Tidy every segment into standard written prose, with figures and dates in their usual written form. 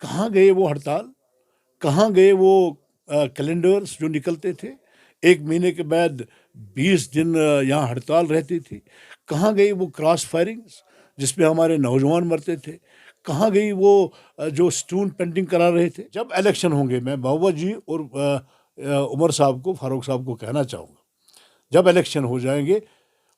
कहाँ गए वो हड़ताल, कहाँ गए वो कैलेंडर्स जो निकलते थे। 1 महीने के बाद 20 दिन यहाँ हड़ताल रहती थी। कहाँ गई वो क्रॉस फायरिंग्स जिसमें हमारे नौजवान मरते थे। कहाँ गई वो जो स्टून पेंटिंग करा रहे थे। जब इलेक्शन होंगे, मैं बाबा जी और उमर साहब को, फारूक साहब को कहना चाहूँगा, जब इलेक्शन हो जाएंगे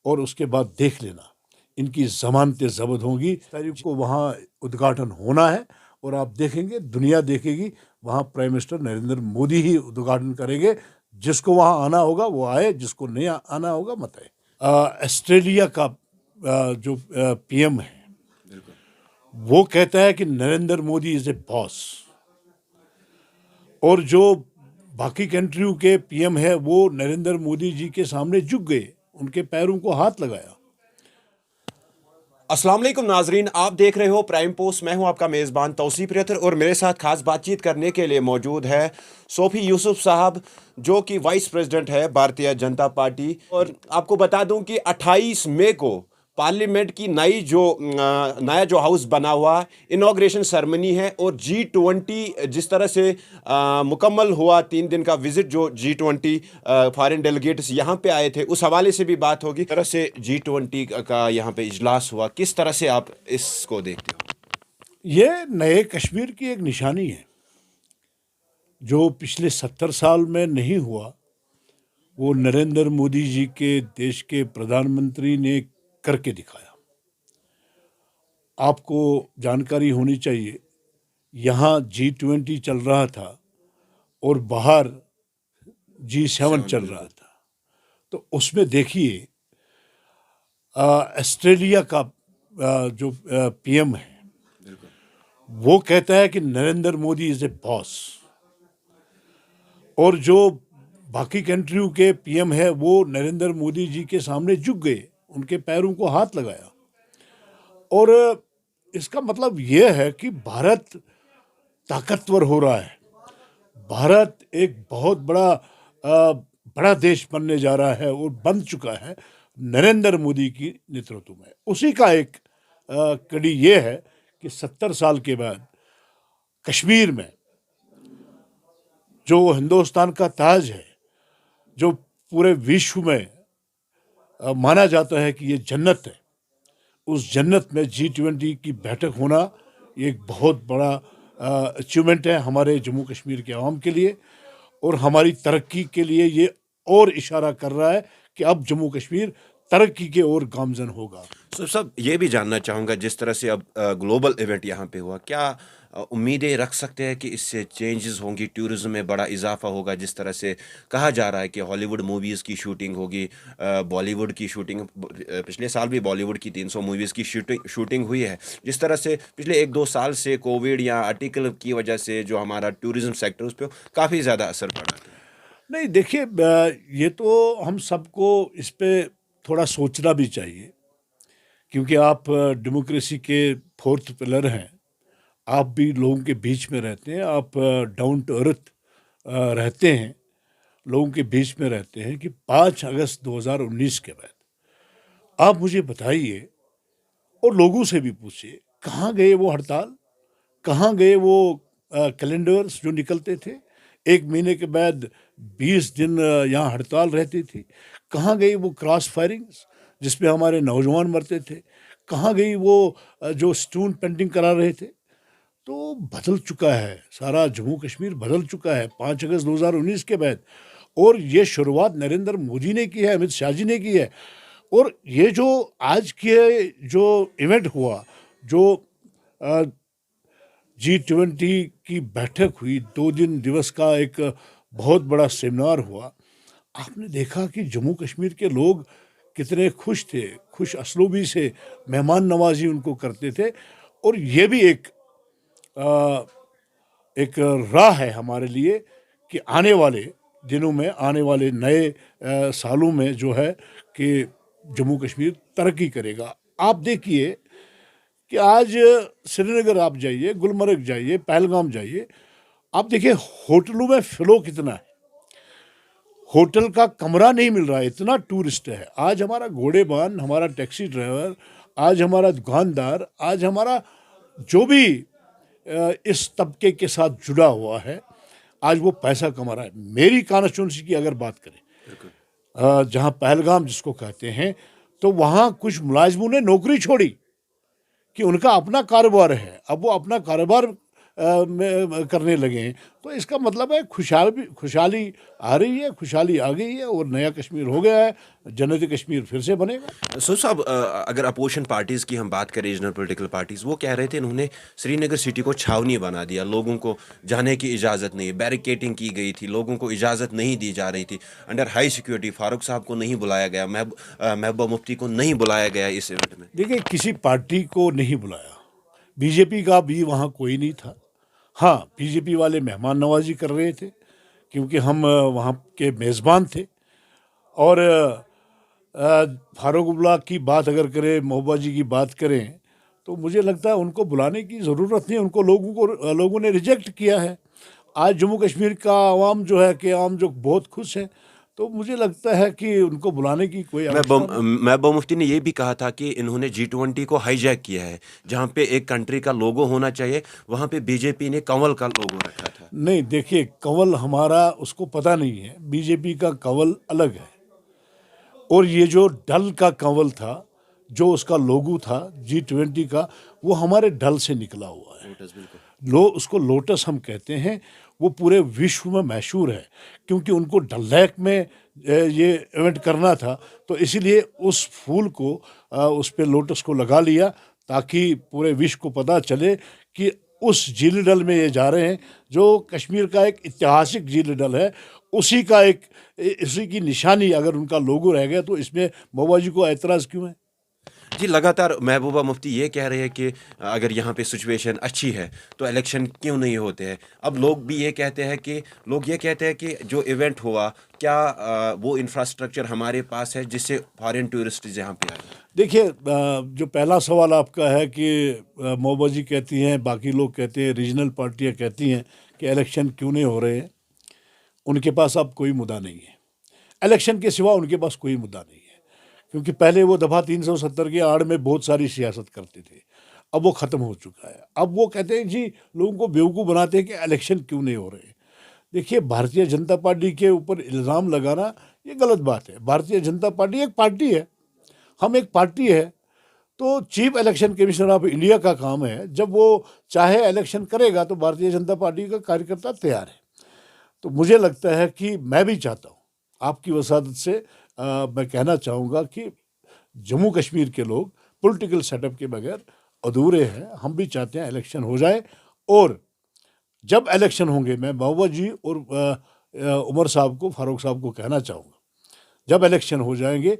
और उसके बाद देख लेना, इनकी जमानतें जब्त होंगी। तारीख को वहाँ उद्घाटन होना है और आप देखेंगे, दुनिया देखेगी, वहाँ प्राइम मिनिस्टर नरेंद्र मोदी ही उद्घाटन करेंगे। जिसको वहाँ आना होगा वो आए, जिसको नहीं आना होगा मत आए। ऑस्ट्रेलिया का जो पीएम है वो कहता है कि Narendra Modi is a boss, और जो बाकी कंट्रियों के पीएम है वो नरेंद्र मोदी जी के सामने झुक गए, उनके पैरों को हाथ लगाया। अस्सलाम वालेकुम नाजरीन, आप देख रहे हो प्राइम पोस्ट। मैं हूं आपका मेज़बान तौसीफ रियातर और मेरे साथ खास बातचीत करने के लिए मौजूद है सोफी यूसुफ साहब, जो कि वाइस प्रेसिडेंट है भारतीय जनता पार्टी। और आपको बता दूं कि 28 मई को पार्लियामेंट की नया जो हाउस बना हुआ, इनॉग्रेशन सेरेमनी है। और G20 जिस तरह से मुकम्मल हुआ, 3 दिन का विजिट जो G20 फॉरेन डेलीगेट्स यहाँ पे आए थे, उस हवाले से भी बात होगी। तरह से G20 का यहाँ पे इजलास हुआ, किस तरह से आप इसको देखते हो? ये नए कश्मीर की एक निशानी है। जो पिछले 70 साल में नहीं हुआ, वो नरेंद्र मोदी जी के देश के प्रधानमंत्री ने करके दिखाया। आपको जानकारी होनी चाहिए, यहाँ G20 चल रहा था और बाहर G7 चल रहा था। तो उसमें देखिए, ऑस्ट्रेलिया का जो पीएम है वो कहता है कि Narendra Modi is a boss, और जो बाकी कंट्रियों के पीएम है वो नरेंद्र मोदी जी के सामने झुक गए, उनके पैरों को हाथ लगाया। और इसका मतलब ये है कि भारत ताकतवर हो रहा है। भारत एक बहुत बड़ा देश बनने जा रहा है और बन चुका है नरेंद्र मोदी की नेतृत्व में। उसी का एक कड़ी ये है कि 70 साल के बाद कश्मीर में जो हिंदुस्तान का ताज है, जो पूरे विश्व में माना जाता है कि ये जन्नत है, उस जन्नत में G20 की बैठक होना एक बहुत बड़ा अचीवमेंट है हमारे जम्मू कश्मीर के आवाम के लिए, और हमारी तरक्की के लिए ये और इशारा कर रहा है कि अब जम्मू कश्मीर तरक्की के ओर गामजन होगा। सब ये भी जानना चाहूँगा, जिस तरह से अब ग्लोबल इवेंट यहाँ पे हुआ, क्या उम्मीदें रख सकते हैं कि इससे चेंजेस होंगी, टूरिज्म में बड़ा इजाफा होगा? जिस तरह से कहा जा रहा है कि हॉलीवुड मूवीज़ की शूटिंग होगी, बॉलीवुड की शूटिंग, पिछले साल भी बॉलीवुड की 300 मूवीज़ की शूटिंग हुई है। जिस तरह से पिछले 1-2 साल से कोविड या आर्टिकल की वजह से जो हमारा टूरिज्म सेक्टर, उस पर काफ़ी ज़्यादा असर पड़ा। नहीं, देखिए, ये तो हम सबको इस पर थोड़ा सोचना भी चाहिए, क्योंकि आप डेमोक्रेसी के 4th पिलर हैं। आप भी लोगों के बीच में रहते हैं, आप डाउन टू अर्थ रहते हैं, लोगों के बीच में रहते हैं। कि 5 अगस्त 2019 के बाद आप मुझे बताइए और लोगों से भी पूछिए, कहाँ गए वो हड़ताल, कहाँ गए वो कैलेंडर्स जो निकलते थे। 1 महीने के बाद 20 दिन यहाँ हड़ताल रहती थी। कहाँ गई वो क्रॉस फायरिंग्स जिसमें हमारे नौजवान मरते थे। कहाँ गई वो जो स्टून पेंटिंग करा रहे थे। तो बदल चुका है, सारा जम्मू कश्मीर बदल चुका है 5 अगस्त 2019 के बाद। और ये शुरुआत नरेंद्र मोदी ने की है, अमित शाह जी ने की है। और ये जो आज के जो इवेंट हुआ, जो G20 की बैठक हुई, 2 दिन दिवस का एक बहुत बड़ा सेमिनार हुआ, आपने देखा कि जम्मू कश्मीर के लोग कितने खुश थे, खुश असलूबी से मेहमान नवाजी उनको करते थे। और ये भी एक राह है हमारे लिए कि आने वाले दिनों में, आने वाले नए सालों में जो है कि जम्मू कश्मीर तरक्की करेगा। आप देखिए कि आज श्रीनगर आप जाइए, गुलमर्ग जाइए, पहलगाम जाइए, आप देखिए होटलों में फ्लो कितना है। होटल का कमरा नहीं मिल रहा है, इतना टूरिस्ट है। आज हमारा घोड़ेबान, हमारा टैक्सी ड्राइवर, आज हमारा दुकानदार, आज हमारा जो भी इस तबके के साथ जुड़ा हुआ है, आज वो पैसा कमा रहा है। मेरी कॉन्स्टिट्यूंसी की अगर बात करें, जहाँ पहलगाम जिसको कहते हैं, तो वहाँ कुछ मुलाजिमों ने नौकरी छोड़ी कि उनका अपना कारोबार है, अब वो अपना कारोबार करने लगे हैं। तो इसका मतलब है खुशहाली आ रही है, खुशहाली आ गई है और नया कश्मीर हो गया है, जन्नत कश्मीर फिर से बनेगा। सो साहब, अगर अपोजिशन पार्टीज़ की हम बात करें, रीजनल पॉलिटिकल पार्टीज़, वो कह रहे थे इन्होंने श्रीनगर सिटी को छावनी बना दिया, लोगों को जाने की इजाज़त नहीं, बैरिकेटिंग की गई थी, लोगों को इजाज़त नहीं दी जा रही थी, अंडर हाई सिक्योरिटी। फारूक साहब को नहीं बुलाया गया, महबूबा मुफ्ती को नहीं बुलाया गया इस इवेंट में। देखिए, किसी पार्टी को नहीं बुलाया, बीजेपी का भी वहाँ कोई नहीं था। हाँ, बीजेपी वाले मेहमान नवाजी कर रहे थे क्योंकि हम वहाँ के मेज़बान थे। और फारूकुल्लाह की बात अगर करें, महबूबा जी की बात करें, तो मुझे लगता है उनको बुलाने की ज़रूरत नहीं, उनको लोगों ने रिजेक्ट किया है। आज जम्मू कश्मीर का आवाम जो है कि आम जो बहुत खुश है, तो मुझे लगता है कि उनको बुलाने की कोई आवश्यकता नहीं। महबूबा मुफ्ती ने यह भी कहा था कि इन्होंने G20 को हाईजैक किया है, जहाँ पे एक कंट्री का लोगो होना चाहिए, वहाँ पे बीजेपी ने कंवल का लोगो रखा था। नहीं, देखिए, कंवल हमारा उसको पता नहीं है, बीजेपी का कंवल अलग है। और ये जो डल का कंवल था, जो उसका लोगो था G20 का, वो हमारे डल से निकला हुआ है। लोटस, बिल्कुल। उसको लोटस हम कहते हैं। वो पूरे विश्व में मशहूर है क्योंकि उनको डल लेक में ये इवेंट करना था, तो इसीलिए उस फूल को, उस पे लोटस को लगा लिया ताकि पूरे विश्व को पता चले कि उस झील डल में ये जा रहे हैं, जो कश्मीर का एक ऐतिहासिक झील डल है। उसी की निशानी अगर उनका लोगो रह गया, तो इसमें महबूबा जी को ऐतराज़ क्यों है? जी, लगातार महबूबा मुफ्ती ये कह रहे हैं कि अगर यहाँ पे सिचुएशन अच्छी है तो इलेक्शन क्यों नहीं होते हैं। अब लोग भी ये कहते हैं कि जो इवेंट हुआ, क्या वो इंफ्रास्ट्रक्चर हमारे पास है जिससे फॉरेन टूरिस्ट यहाँ पे आए। देखिए, जो पहला सवाल आपका है कि महबूबा जी कहती हैं, बाकी लोग कहते हैं, रीजनल पार्टियां कहती हैं कि इलेक्शन क्यों नहीं हो रहे हैं। उनके पास अब कोई मुद्दा नहीं है, इलेक्शन के सिवा उनके पास कोई मुद्दा नहीं है। क्योंकि पहले वो दफ़ा 370 की आड़ में बहुत सारी सियासत करते थे, अब वो ख़त्म हो चुका है। अब वो कहते हैं जी, लोगों को बेवकूफ़ बनाते हैं कि इलेक्शन क्यों नहीं हो रहे। देखिए, भारतीय जनता पार्टी के ऊपर इल्ज़ाम लगाना ये गलत बात है। भारतीय जनता पार्टी एक पार्टी है, हम एक पार्टी है। तो chief election commissioner of India का काम है, जब वो चाहे इलेक्शन करेगा, तो भारतीय जनता पार्टी का कार्यकर्ता तैयार है। तो मुझे लगता है कि मैं भी चाहता हूँ, आपकी वसादत से मैं कहना चाहूँगा कि जम्मू कश्मीर के लोग पॉलिटिकल सेटअप के बगैर अधूरे हैं। हम भी चाहते हैं इलेक्शन हो जाए, और जब इलेक्शन होंगे, मैं महबूबा जी और उमर साहब को, फारूक साहब को कहना चाहूँगा, जब इलेक्शन हो जाएंगे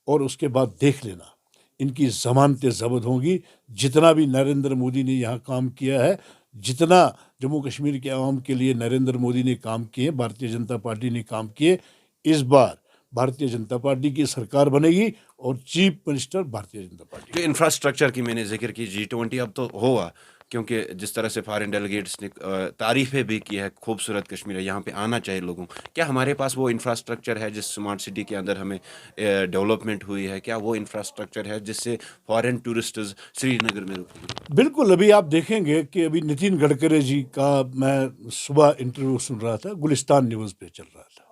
और उसके बाद देख लेना, इनकी ज़मानतें ज़ब्त होंगी। जितना भी नरेंद्र मोदी ने यहाँ काम किया है, जितना जम्मू कश्मीर के आवाम के लिए नरेंद्र मोदी ने काम किए, भारतीय जनता पार्टी ने काम किए, इस बार भारतीय जनता पार्टी की सरकार बनेगी और chief minister Bharatiya Janata party. जो इंफ्रास्ट्रक्चर की मैंने जिक्र की, G20 अब तो हुआ, क्योंकि जिस तरह से फॉरेन डेलीगेट्स ने तारीफ़ें भी की है, खूबसूरत कश्मीर है, यहाँ पे आना चाहिए लोगों। क्या हमारे पास वो इंफ्रास्ट्रक्चर है जिस स्मार्ट सिटी के अंदर हमें डेवलपमेंट हुई है? क्या वो इंफ्रास्ट्रक्चर है जिससे फॉरेन टूरिस्ट्स श्रीनगर में रुकेंगे? बिल्कुल, अभी आप देखेंगे कि अभी नितिन गडकरी जी का मैं सुबह इंटरव्यू सुन रहा था, गुलिस्तान न्यूज़ पे चल रहा था।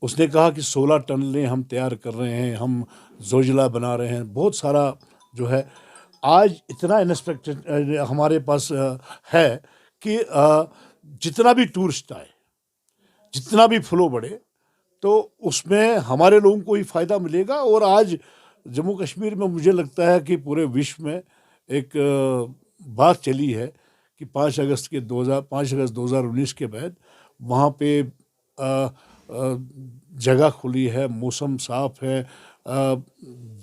उसने कहा कि 16 टनलें हम तैयार कर रहे हैं, हम जोजिला बना रहे हैं, बहुत सारा जो है। आज इतना इंफ्रास्ट्रक्चर हमारे पास है कि जितना भी टूरिस्ट आए, जितना भी फ्लो बढ़े, तो उसमें हमारे लोगों को ही फ़ायदा मिलेगा। और आज जम्मू कश्मीर में मुझे लगता है कि पूरे विश्व में एक बात चली है कि 5 अगस्त 2019 के बाद वहाँ पे जगह खुली है, मौसम साफ़ है,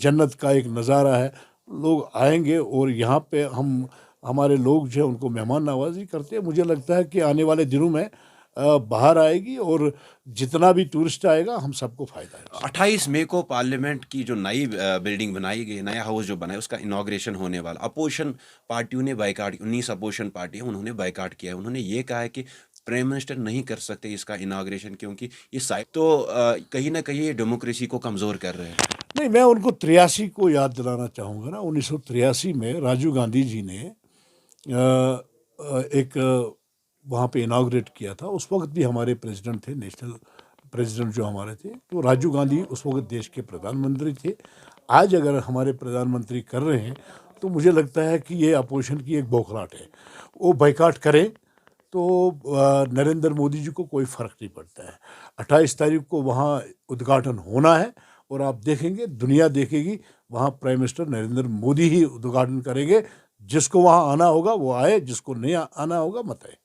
जन्नत का एक नज़ारा है। लोग आएंगे और यहाँ पे हमारे लोग जो है उनको मेहमान नवाजी करते हैं। मुझे लगता है कि आने वाले दिनों में बाहर आएगी और जितना भी टूरिस्ट आएगा, हम सबको फ़ायदा है। 28 मई को पार्लियामेंट की जो नई बिल्डिंग बनाई गई, नया हाउस जो बना है, उसका इनाग्रेशन होने वाला। अपोजिशन पार्टियों ने बाइकाट, 19 अपोजिशन पार्टी है, उन्होंने बाइकाट किया है। उन्होंने ये कहा है कि प्राइम मिनिस्टर नहीं कर सकते इसका इनाग्रेशन, क्योंकि ये साइड तो कहीं ना कहीं ये डेमोक्रेसी को कमज़ोर कर रहे हैं। नहीं, मैं उनको 83 को याद दिलाना चाहूँगा ना। 1983 में राजीव गांधी जी ने एक वहाँ पे इनाग्रेट किया था, उस वक्त भी हमारे प्रेसिडेंट थे, नेशनल प्रेसिडेंट जो हमारे थे, तो राजीव गांधी उस वक्त देश के प्रधानमंत्री थे। आज अगर हमारे प्रधानमंत्री कर रहे हैं तो मुझे लगता है कि ये अपोजिशन की एक बौखलाहट है। वो बाइकाट करें तो नरेंद्र मोदी जी को कोई फ़र्क नहीं पड़ता है। 28 तारीख को वहाँ उद्घाटन होना है और आप देखेंगे, दुनिया देखेगी, वहाँ प्राइम मिनिस्टर नरेंद्र मोदी ही उद्घाटन करेंगे। जिसको वहाँ आना होगा वो आए, जिसको नहीं आना होगा मत आए।